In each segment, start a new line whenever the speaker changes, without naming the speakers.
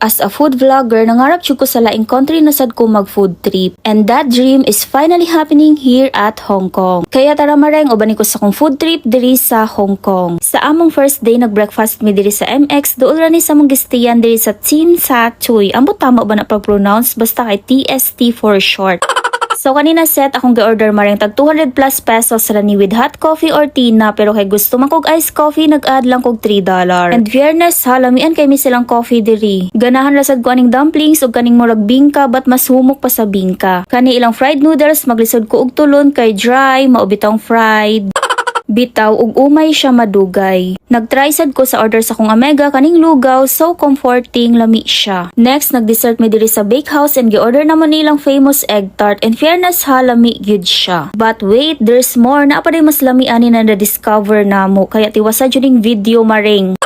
As a food vlogger, nangarap jud ko sa laing country na sad ko mag food trip. And that dream is finally happening here at Hong Kong. Kaya tara mareng uban ko sa kong food trip diri sa Hong Kong. Sa among first day nag-breakfast mi diri sa MX, duol ra ni sa mong gistiyan diri sa Tsin Sa Tsui. Ambot tama ba na pag-pronounce basta kay TST for short. So kanina set akong gi-order maring tag 200 plus pesos ra ni with hot coffee or tea na, pero kay gusto man kog iced coffee nag-add lang kog $3. And fairness ha, lamian kay mi silang coffee diri. Ganahan ra sad ko aning dumplings ug kaning murag bingka, but mas humok pa sa bingka. Kani ilang fried noodles maglisod ko og tulon kay dry mao bitong fried. Bitaw ug umay siya madugay. Nagtry sad ko sa order sa kong Omega kaning lugaw, so comforting, lami siya. Next nag-dessert mi diri sa bakehouse and gi-order naman nilang famous egg tart, and fairness ha, lami gyud siya. But wait, there's more. Naa pa rin mas lami ani na na-discover namo, kaya tiwasa jud ning video maring.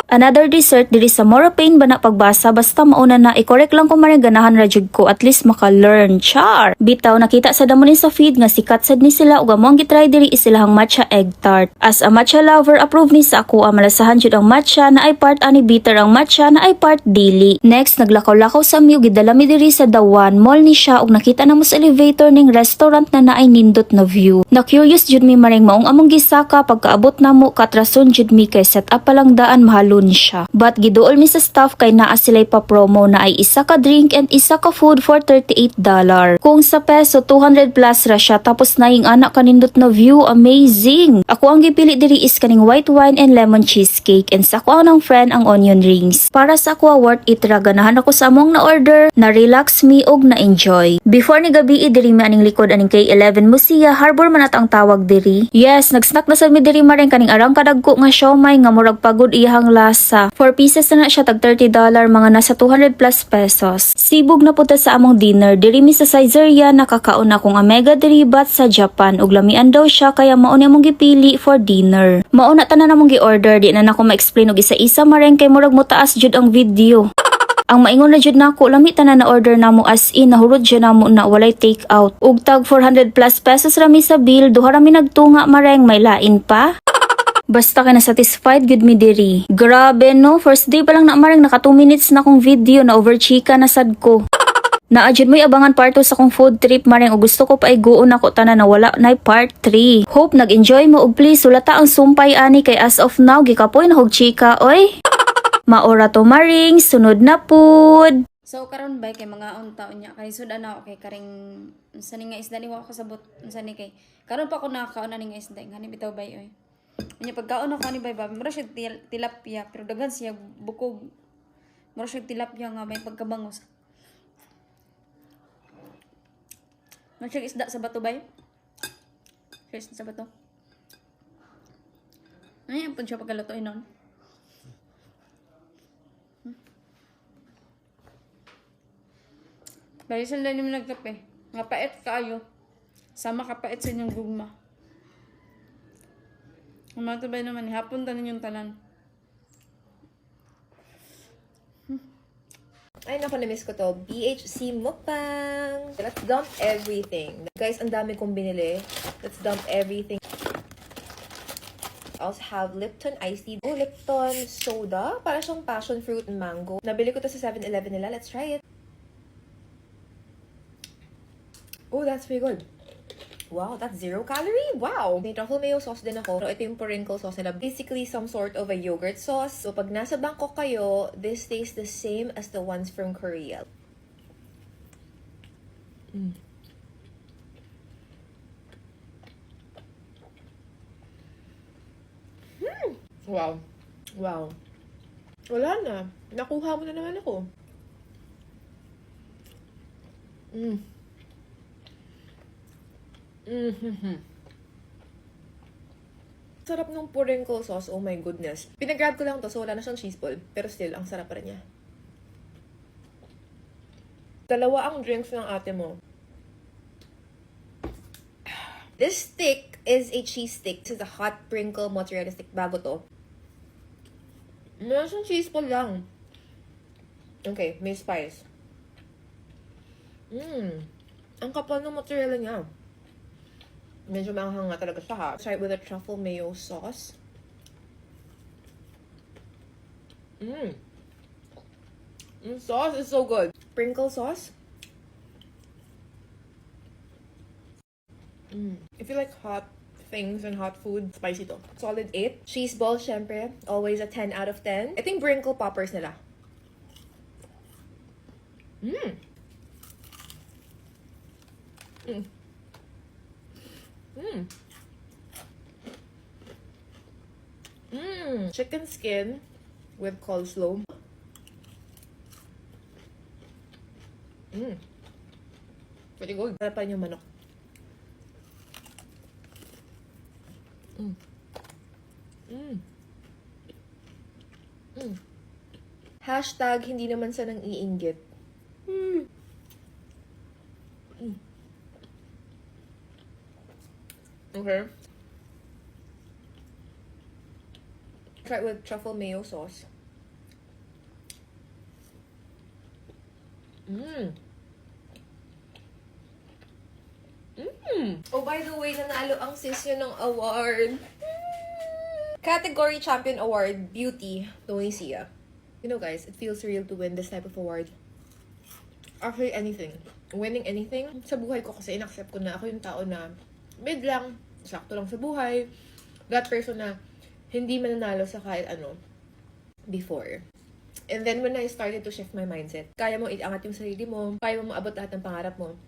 Another dessert diri sa Moro Pain ba na pagbasa, basta mauna na i-correct lang ko maring ganahan ra jud ko, at least maka-learn. Char! Bitaw nakita sa damo ni sa feed nga sikat sad ni sila ug among gitry diri isilahang matcha egg tart. As a matcha lover, approve ni sa ako malasahan jud ang matcha na ay part ani bitter ang matcha na ay part dili. Next naglakaw-lakaw sa mi ug gidala mi diri sa Dawan Mall ni siya ug nakita na mo sa elevator ning restaurant na naay nindot na view. Na curious jud mi maring maong among gisaka pagkaabot namo katrason jud mi kay set up pa lang daan mahalo siya. But giduol mi sa staff kay naa sila'y pa promo na ay isa ka drink and isa ka food for $38. Kung sa peso 200 plus ra siya, tapos naing anak kanindot na view, amazing. Ako ang gipili diri is kaning white wine and lemon cheesecake, and sa ako ang friend ang onion rings. Para sa ako worth it ra, ganahan ako sa among na order, na relax mi og na enjoy. Before ni gabi diri mi aning likod aning K11 Musia Harbor man ang tawag diri. Yes, nag-snack na sad mi diri maring kaning arang kadagko nga siomay nga murag pagod iyang lasa. 4 pieces na siya tag $30, mga nasa 200 plus pesos. Sibog na puta sa among dinner diri mi sa Caesarea, nakakaon akong Omega diri bat sa Japan ug lamian daw siya kaya mao ni among gipili for dinner. Mao na tanan among gi-order, di na nako ma-explain og isa-isa maring kay murag motaas jud ang video. Ang maingon na jud nako, lami tanan na order namo as in nahurot jud namo na walay take out. Ug tag 400 plus pesos rami sa bill, duha rami nagtunga mareng may lain pa. Basta ka na satisfied good mi diri. Grabe no, first day pa lang na maring naka 2 minutes na kong video na overchika na sad ko. Naadjud mo'y abangan part 2 sa kong food trip maring o gusto ko pa iguon ako tanan na wala na part 3. Hope nag-enjoy mo ug please sulata ang sumpay ani kay as of now gikapoy na hog chika oy. Maora to maring, sunod na pud.
So karon bay kay mga unta unya kay sud ana okay karing unsa ni nga isda ni wa ko kasabot unsa ni kay karon pa ko nakakaon ani nga isda ngani bitaw bay oy. Unya pagkaon ako ni bay ba mura siya tilapia pero daghan siya bukog. Mura siya tilapia nga may pagkabangos. Mura siya isda sa bato bay. Siya sa bato. Ay pud siya pagkalutoy non. Dahil sa lalim nagkape, nga pait kaayo. Sama kapait sa inyong gugma. Umatubay naman, hapon tanin yung tanan.
Ay, naku, na-miss ko to. BHC Mukbang! Let's dump everything. Guys, ang dami kong binili. Let's dump everything. I also have Lipton iced tea. Oh, Lipton soda. Para siyang passion fruit and mango. Nabili ko to sa 7-Eleven nila. Let's try it. Oh, that's very good. Wow, that's 0 calorie. Wow! May truffle mayo sauce din ako. Pero ito yung sprinkle sauce nila. Basically, some sort of a yogurt sauce. So, pag nasa Bangkok kayo, this tastes the same as the ones from Korea. Wow. Wow. Wala na. Nakuha mo na naman ako. Sarap ng sprinkle sauce, oh my goodness. Pinagrab ko lang to, so wala na siyang cheese ball. Pero still, ang sarap pa rin niya. Dalawa ang drinks ng ate mo. This stick is a cheese stick. This is a hot sprinkle mozzarella stick. Bago to. Meron siyang cheese ball lang. Okay, may spice. Ang kapal ng mozzarella niya. Medyo maanghang nga talaga siya ha. Try it with a truffle mayo sauce. Sauce is so good. Sprinkle sauce. If you like hot things and hot food, spicy to. Solid 8. Cheese balls, syempre. Always a 10 out of 10. I think Brinkle poppers nila. Chicken skin with coleslaw. Pretty good. Harapan yung manok. Hashtag, hindi naman sa nang iinggit. Okay. Try it with truffle mayo sauce. Oh, by the way, nanalo ang sis yun ng award. Category Champion Award, Beauty, Tunisia. You know, guys, it feels real to win this type of award. Actually, anything. Winning anything. Sa buhay ko kasi, in-accept ko na ako yung tao na mid lang, sakto lang sa buhay. That person na hindi mananalo sa kahit ano before. And then when I started to shift my mindset, kaya mo iangat yung sarili mo, kaya mo maabot lahat ng pangarap mo.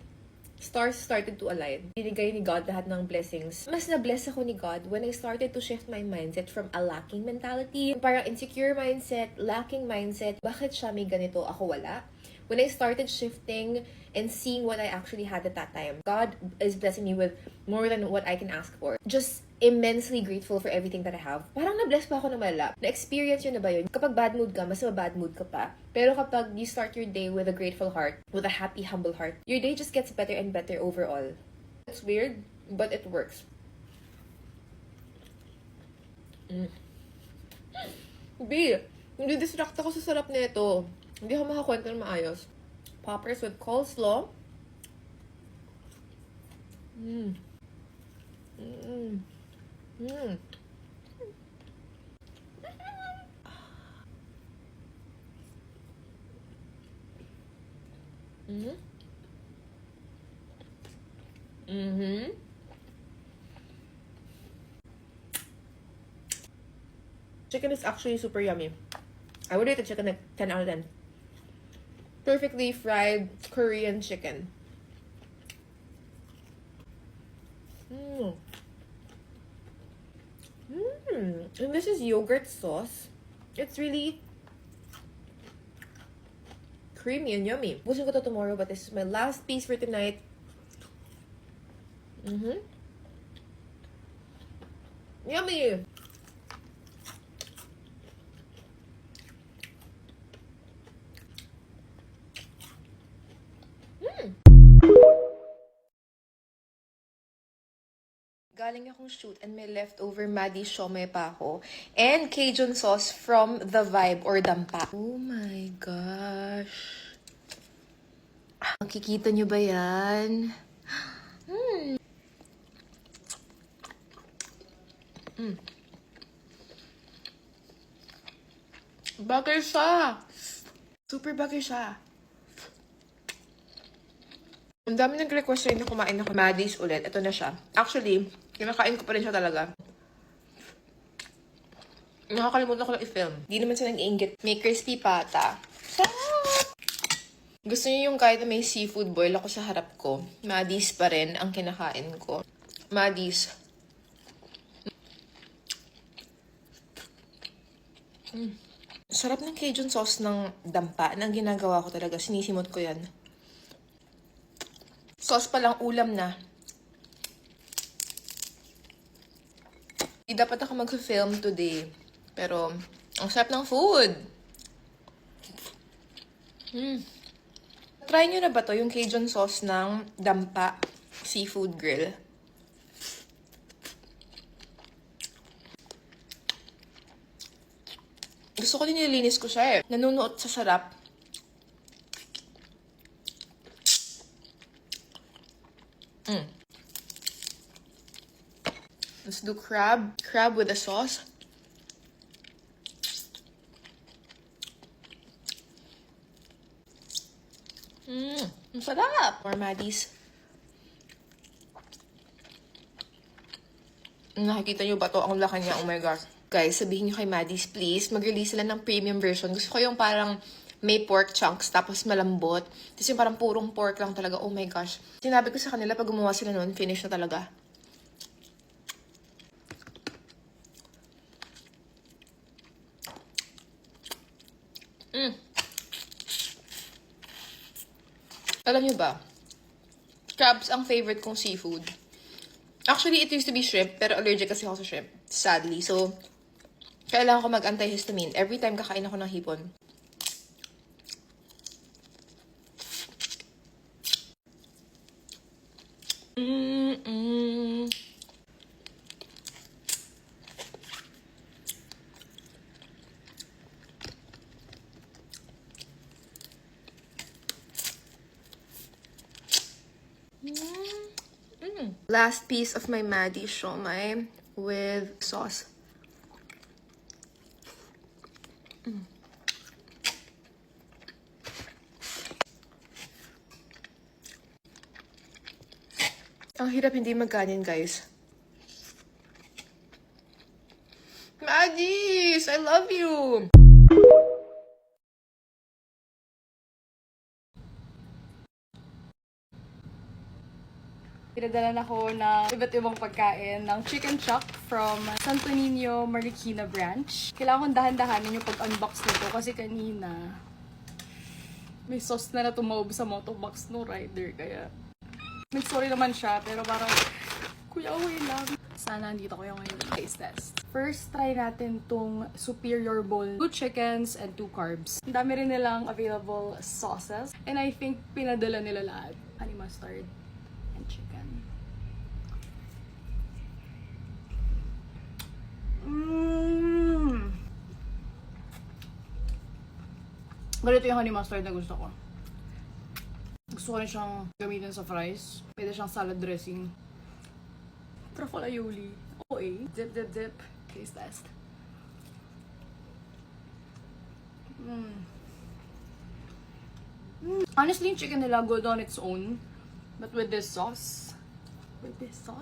Stars started to align. Binigay ni God lahat ng blessings. Mas na-bless ako ni God when I started to shift my mindset from a lacking mentality, parang insecure mindset, lacking mindset. Bakit siya may ganito, ako wala? When I started shifting and seeing what I actually had at that time, God is blessing me with more than what I can ask for. Just immensely grateful for everything that I have. Parang na-bless pa ako na malala. Na-experience yun na ba yun? Kapag bad mood ka, mas bad mood ka pa. Pero kapag you start your day with a grateful heart, with a happy, humble heart, your day just gets better and better overall. It's weird, but it works. B, hindi distract ako sa sarap nito. Hindi ako makakwento ng maayos. Poppers with coleslaw. Chicken is actually super yummy. I would rate the chicken at 10 out of 10. Perfectly fried Korean chicken. And this is yogurt sauce. It's really creamy and yummy. Busin ko to tomorrow, but this is my last piece for tonight. Yummy! Galing akong shoot and may leftover Maddie Siomai pa ako. And Cajun sauce from The Vibe or Dampa. Oh my gosh. Makikita nyo ba yan? Bagay siya. Super bagay siya. Ang dami nag-request rin na kumain ng Maddie's ulit. Ito na siya. Actually, kinakain ko pa rin siya talaga. Nakakalimutan ko lang i-film. Di naman siya nag-iingit. May crispy pata. Sarap! Gusto niyo yung kahit na may seafood boil ako sa harap ko. Maddie's pa rin ang kinakain ko. Maddie's. Sarap ng Cajun sauce ng dampa. Ang ginagawa ko talaga. Sinisimot ko yan. Sauce pa lang, ulam na. Di dapat ako mag-film today. Pero, ang sarap ng food. Try nyo na ba to yung Cajun sauce ng Dampa Seafood Grill? Gusto ko din nililinis ko siya eh. Nanunuot sa sarap. Let's do crab. Crab with a sauce. Ang sarap! More Maddies. Nakikita nyo ba to? Ang laki niya. Oh my gosh. Guys, sabihin nyo kay Maddies, please, mag-release sila ng premium version. Gusto ko yung parang may pork chunks, tapos malambot. Tapos yung parang purong pork lang talaga. Oh my gosh. Sinabi ko sa kanila, pag gumawa sila noon, finish na talaga. Alam nyo ba, crabs ang favorite kong seafood. Actually, it used to be shrimp, pero allergic kasi ako sa shrimp. Sadly. So, kailangan ko mag-antihistamine every time kakain ako ng hipon. Last piece of my Maddie siomai with sauce. Ang hirap hindi magkanin, guys. Maddies! I love you!
Pinadalan ako ng iba't ibang pagkain ng chicken chuck from Santo Niño Marikina branch. Kailangan kong dahan-dahanin yung pag-unbox nito kasi kanina may sauce na tumawag sa motobox no rider kaya sorry naman siya pero parang kuya okay lang. Sana andito ko yung ngayon taste test. First, try natin tong Superior Bowl. 2 chickens and 2 carbs. Ang dami rin nilang available sauces and I think pinadala nila lahat. Honey mustard and chicken. Ganito yung honey mustard na gusto ko. Gusto ko rin siyang gamitin sa fries. Pwede siyang salad dressing. Truffle aioli. Okay. Dip, dip, dip. Taste test. Honestly, yung chicken nila good on its own. But with this sauce,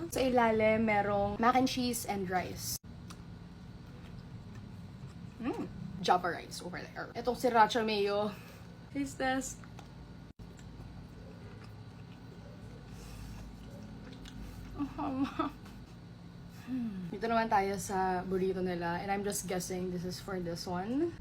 sa ilalim, merong mac and cheese and rice. Java rice over there. Itong sriracha mayo. Taste test. Dito naman tayo sa burrito nila. And I'm just guessing this is for this one.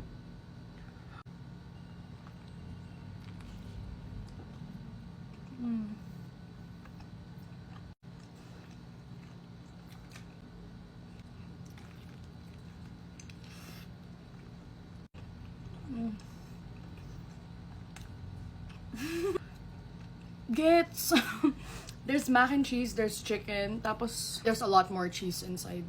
Gets! There's mac and cheese, there's chicken, tapos there's a lot more cheese inside.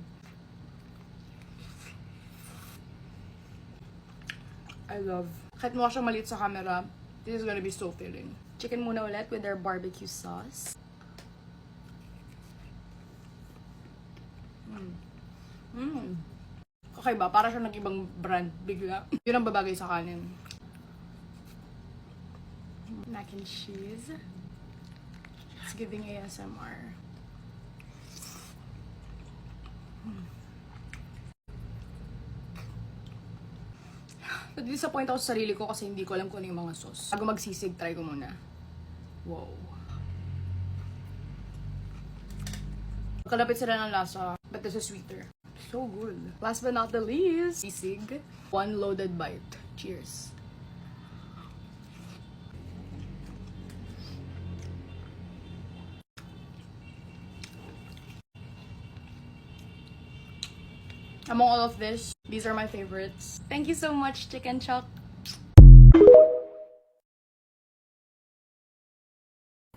I love. Kahit mukha siyang maliit sa camera, this is gonna be so filling. Chicken muna ulit with their barbecue sauce. Okay ba? Para siya nag-ibang brand bigla. Yun ang babagay sa kanin. Mac and cheese. It's giving ASMR. Na-disappoint ako sa sarili ko kasi hindi ko alam kung ano yung mga sauce. Bago magsisig, try ko muna. Wow. Kalapit sila ng lasa, but this is sweeter. So good. Last but not the least, sisig. One loaded bite. Cheers. Among all of this, these are my favorites. Thank you so much, Chicken Chuck.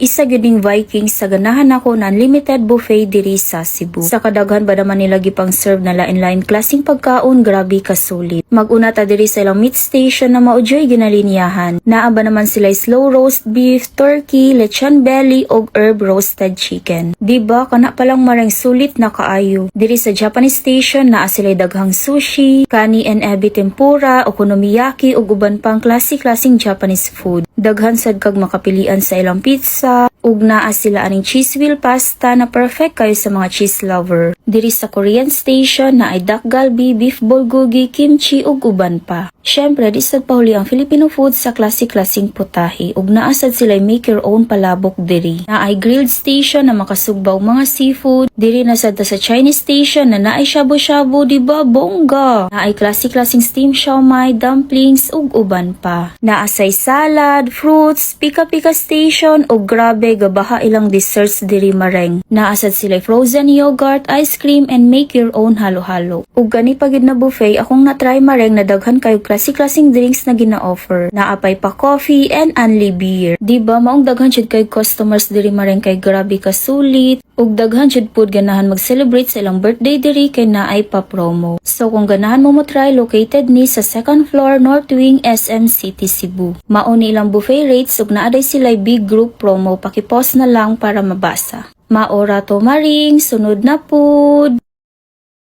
Isa gyuding Vikings sa ganahan ako na unlimited buffet diri sa Cebu. Sa kadaghan ba naman nila gipang serve na lain-lain klaseng pagkaon, grabe kasulit. Mag-una ta diri sa ilang meat station na maudyoy ginalinyahan. Naa ba naman sila slow roast beef, turkey, lechon belly og herb roasted chicken. Diba kana palang marang sulit na kaayo. Diri sa Japanese station naa sila daghang sushi, kani and ebi tempura, okonomiyaki ug uban pang klase-klaseng Japanese food. Daghan sad kag makapilian sa ilang pizza, ug naa sila aning cheese wheel pasta na perfect kayo sa mga cheese lover. Diri sa Korean station na ay dak galbi, beef bulgogi, kimchi ug uban pa. Syempre, di sad pahuli ang Filipino food sa klase-klaseng putahe ug naa sad sila make your own palabok diri. Na ay grilled station na makasugba og mga seafood, diri na sad ta sa Chinese station na naay shabu-shabu, di ba bongga. Na ay klase-klaseng steam siomai, dumplings ug uban pa. Naasay salad, fruits, pika-pika station ug grabe gabaha ilang desserts diri mareng. Naasad sila frozen yogurt, ice cream and make your own halo-halo. Ug gani pagid na buffet akong na-try mareng na daghan kayo klase-klaseng drinks na gina-offer. Naapay pa coffee and only beer. Di ba maong daghan jud kay customers diri mareng kay grabe ka sulit. Ug daghan jud pud ganahan mag-celebrate sa ilang birthday diri kay naay pa promo. So kung ganahan mo try, located ni sa second floor North Wing SM City Cebu. Mao ni ilang buffet rates ug naaday sila big group promo, paki-pause na lang para mabasa. Maora to maring, sunod na pud.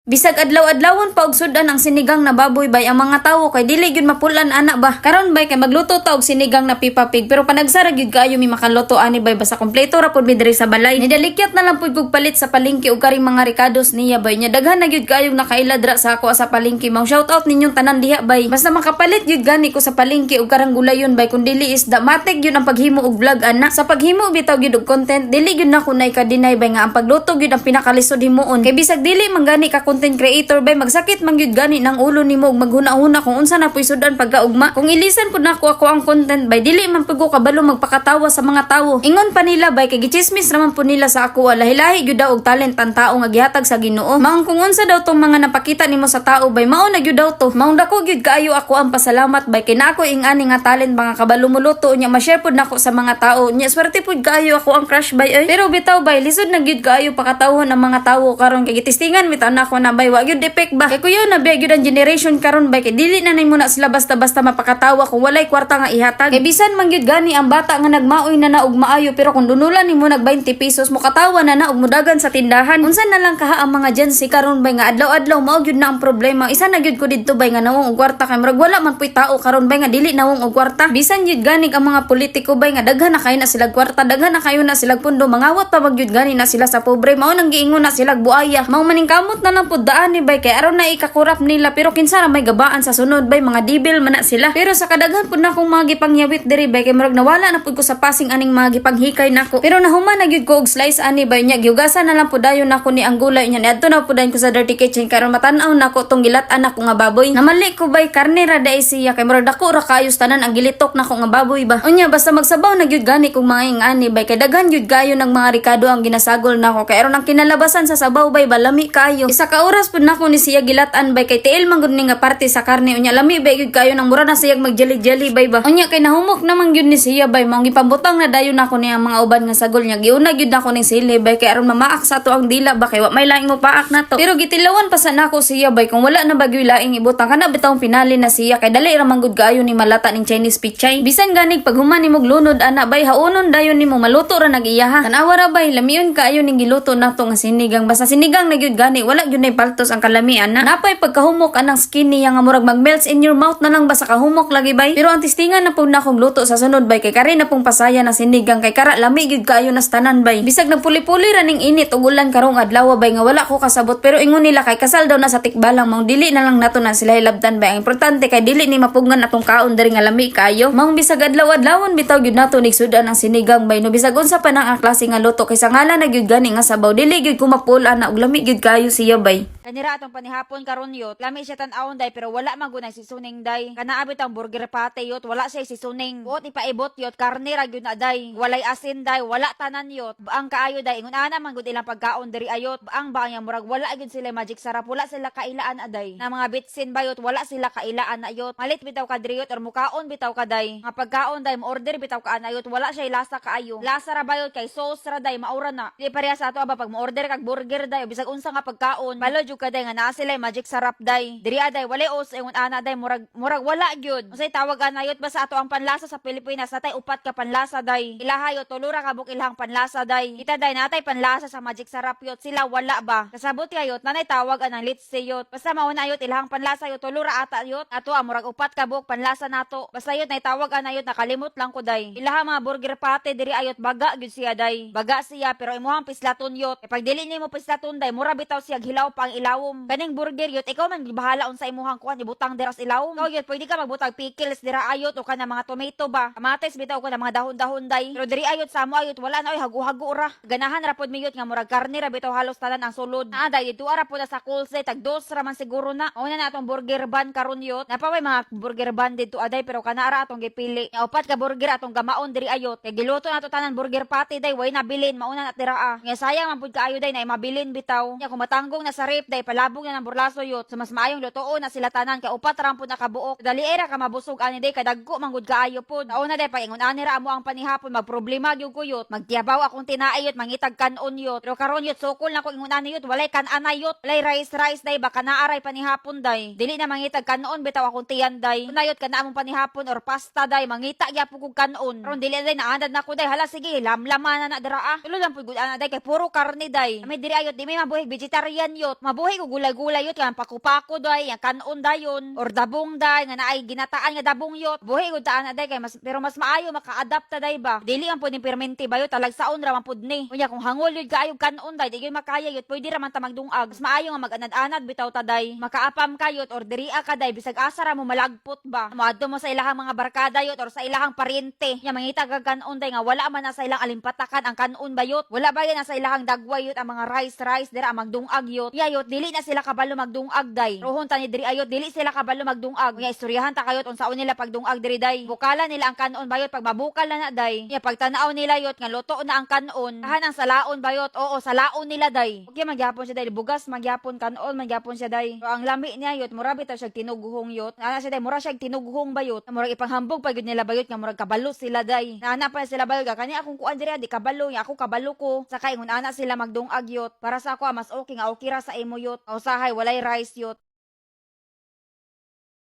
Bisag adlaw-adlawon pa og sudan ang sinigang na baboy bay ang mga tawo kay dili gyud mapulan ana ba. Karon bay kay magluto ta og sinigang na Peppa Pig pero panagsara gyud kaayo mi makaluto ani bay basta kompleto ra pud mi diri sa balay. Nidalikyat na lang pud kog palit sa palengke og karing mga ricados niya bay nya daghan na gyud kaayong nakailad ra sa ako sa palengke. Mang shout out ninyong tanan diha bay. Basta makapalit gyud gani ko sa palengke og karang gulayon bay kun dili isda matik gyud ang paghimo og vlog ana. Sa paghimo bitaw gyud og content dili gyud na kunay ka deny bay nga ang pagluto gyud ang pinakalisod himuon. Kay bisag dili man gani ka content creator bay magsakit man gyud gani ng ulo nimo ug maghuna-huna kung unsa na puy sudan pagkaugma. Kung ilisan pud nako ako ang content bay dili man pud ko kabalo magpakatawa sa mga tawo. Ingon pa nila bay kay gichismis naman pud nila sa ako lahi-lahi gyud daw og talent ang tao nga gihatag sa Ginoo. Maong kung unsa daw tong mga napakita nimo sa tao bay mao na gyud daw to. Maong dako gyud kaayo ako ang pasalamat bay kay na ako ingani nga talent mga kabalo muluto nya ma-share pud nako sa mga tao. Nya swerte pud kaayo ako ang crush bay ay. Pero bitaw bay lisod na gyud kaayo pakatawon ang mga tawo karon kay gitistingan mi taon nako na bay gyud defect ba kay kuyo na gyud ang generation karon bay kay dili na nimo na sila basta-basta mapakatawa kung walay kwarta nga ihatag kay bisan man gyud gani ang bata nga nagmaoy na og maayo pero kung dunulan nimo nag 20 pesos mo katawa na og mudagan sa tindahan unsa na lang kaha ang mga Gen-Z karon bay nga adlaw-adlaw mao gyud na ang problema isa na gyud ko didto bay nga nawong og kwarta kay murag wala man puy tao karon bay nga dili nawong og kwarta bisan gyud gani ang mga politiko bay nga daghan na kayo na sila kwarta daghan na kayo na sila pundo mangawat pa magyud gani na sila sa pobre mao nang giingon na sila buaya mao maning kamot na lang pud daan ni bay kay aron na ikakurap nila pero kinsa ra may gabaan sa sunod bay mga dibil man na sila pero sa kadaghan pud nako mga gipangyawit diri bay kay murag nawala na pud ko sa passing aning mga gipanghikay nako pero nahuman na gyud ko og slice ani bay nya giugasan na lang pud dayon nako ni ang gulay nya niadto na pud ko sa dirty kitchen karon matan-aw nako tong gilat-an nako nga baboy namali ko bay karne ra dai siya kay murag dako ra kaayo tanan ang gilitok nako nga baboy ba unya basta magsabaw na gyud gani kung mga ingani bay kay daghan gyud kayo ng mga rikado ang ginasagol nako kay aron ang kinalabasan sa sabaw bay balami kayo isa ka oras pud nako ni siya gilat-an bay kay tiil man gud ni nga parte sa karne unya lami bay gyud kayo nang mura na siya magjeli-jeli bay ba unya kay nahumok naman gyud ni siya bay mao gipambutang na dayon nako ni ang mga uban nga sagol nya giuna gyud nako ning sili bay kay aron mamaak sa to ang dila ba kay wa may laing mo paak na to pero gitilawan pa sa nako siya bay kung wala na bagyo laing ibutang kana bitawng pinali na siya kay dali ra man gud kayo ni malata ning Chinese pichay bisan ganig pag human nimo lunod ana bay haunon dayon nimo maluto ra nagiyaha tanawa ra bay lamiyon kaayo ning giluto nato nga sinigang basta sinigang na gyud gani wala gyud nay paltos ang kalami ana napay pagkahumok anang skin niya nga murag mag-melts in your mouth na lang basta kahumok lagi bay pero ang tistingan na pud nakong luto sa sunod bay kay kare na pong pasaya na sinigang kay kara lami gyud kaayo nas tanan bay bisag nagpuli-puli ra ning init ug ulan karong adlaw bay nga wala ko kasabot pero ingon nila kay kasal daw na sa tikbalang mong dili na lang nato na sila hilabtan bay ang importante kay dili ni mapugnan atong kaon diri nga lami kaayo mong bisag adlaw-adlawon bitaw gyud nato nig sudan ang sinigang bay no bisag unsa pa nang ang klase nga luto kay sa ngalan na gyud gani nga sabaw dili gyud kumapul ana og lami gyud kaayo siya bay
kanira atong panihapon karon yot lami siya tan-awon day pero wala man gunay sisuning day kanaabit ang burger pate yot wala siya sisuning buot ipaibot yot karne ra gyud na day walay asin day wala tanan yot ang kaayo day ingon ana man gud ilang pagkaon diri ayot ang baang murag wala gyud sila magic sarap wala sila kailaan aday na mga bitsin bayot wala sila kailaan ayot malit bitaw ka diri yot or mukaon bitaw ka day nga pagkaon day mo order bitaw ka anayot wala siya lasa kaayo lasa ra bayot kay sauce ra day maura na di pareha sa ato aba pag mo order kag burger day bisag unsa nga pagkaon balo gyud ka day nga naa sila magic sarap day. Diri aday walay os ingon ana day murag wala gyud. Unsay tawag anayot ba sa ato ang panlasa sa Pilipinas natay upat ka panlasa day. Ilahayo tulura ka buk ilahang panlasa day. Kita day natay panlasa sa magic sarap yot sila wala ba. Kasabot kayot nanay tawag anang litse yot. Basta mauna yot ilahang panlasa yot tulura ata yot. Ato murag upat ka buk panlasa nato. Basta yot nay tawag anayot nakalimot lang ko day. Ilahang mga burger pate diri ayot baga gyud siya day. Baga siya pero imuhang pislaton yot. E pag dili nimo pislaton day mura bitaw siya hilaw pang ilawom. Kaning burger yot ikaw man bahala unsa imuhang kuan ibutang diras ilawom. Ikaw yot pwede ka magbutang pickles dira ayot o kana mga tomato ba. Kamates bitaw ko na mga dahon-dahon day. Pero diri ayot sa mo ayot wala na oy hagu-hagu ra. Ganahan ra pod miyot nga murag karne ra bitaw halos tanan ang sulod. Naa day dito ara pod sa kulse tag dos ra man siguro na. Una na atong burger ban karon yot. Napaway mga burger ban dito aday pero kana ra atong gipili. Nga upat ka burger atong gamaon diri ayot. Kay giluto nato tanan burger patty day way nabilin mauna na tiraa. Nga sayang man pud kaayo day na mabilin bitaw. Nya kung matanggong na sa rip day palabog na ng burlaso yot. So mas maayong lutoon na sila tanan kay upat ra pud nakabuok. Dali era ka mabusog ani day kadagko manggod kaayo pud. Nauna day pag ingon ani ra amo ang panihapon magproblema gyud ko yot. Magtiyabaw akong tinaayot mangitag kanon yot. Pero karon yot sukol na ko ingon ani yot walay kanan yot. Walay rice day baka naaray panihapon day. Dili na mangitag kanon bitaw akong tiyan day. Unayot kana among panihapon or pasta day mangita gyapon kog kanon. Karon dili day naandad na ko day hala sige lamlaman na dira ah. Tulo lang pud gud ana day kay puro karne day. May diri ayot di may mabuhi vegetarian yot. Mabuhi ko gulay-gulay yot kan pakupako day yang kanon dayon or dabong day nga naay ginataan nga dabong yot. Buhi gud ta ana day kay pero mas maayo maka-adapt ta day ba. Dili man pud ni permente ba yot talagsaon ra man pud ni. Unya kung hangol yun kaayo kanon day di gyud makaya yot pwede ra man ta magdungag. Mas maayo nga mag-anad-anad bitaw ta day. Makaapam kayot or diriya ka day bisag asa ra mo malagpot ba. Moadto mo sa ilahang mga barkada yot or sa ilahang paryente. Nya mangita kag kanon day nga wala man na sa ilang alimpatakan ang kanon ba yot. Wala ba yan na sa ilahang dagway yot ang mga rice dira magdungag yot. Yayot dili na sila kabalo magdungag day. Rohon tani diri ayot dili sila kabalo magdungag. Nya istoryahan ta kayot unsaon nila pagdungag diri day. Bukala nila ang kanon bayot pag mabukal na day. Nya pag tanaw nila yot nga luto na ang kanon. Tahan ang salaon bayot. Oo salaon nila day. Okay magyapon siya day bugas magyapon kanon magyapon siya day. So, ang lami niya yot mura bitaw siya tinughong yot. Ana siya day mura siya tinughong bayot. Murag ipanghambog pag nila bayot nga murag kabalo sila day. Naana pa sila bayot kani akong kuan diri di kabalo nya ako kabalo ko. Saka ingon ana sila magdungag yot. Para sa ako mas okay nga okay ra sa imo yot. Usahay walay rice yot.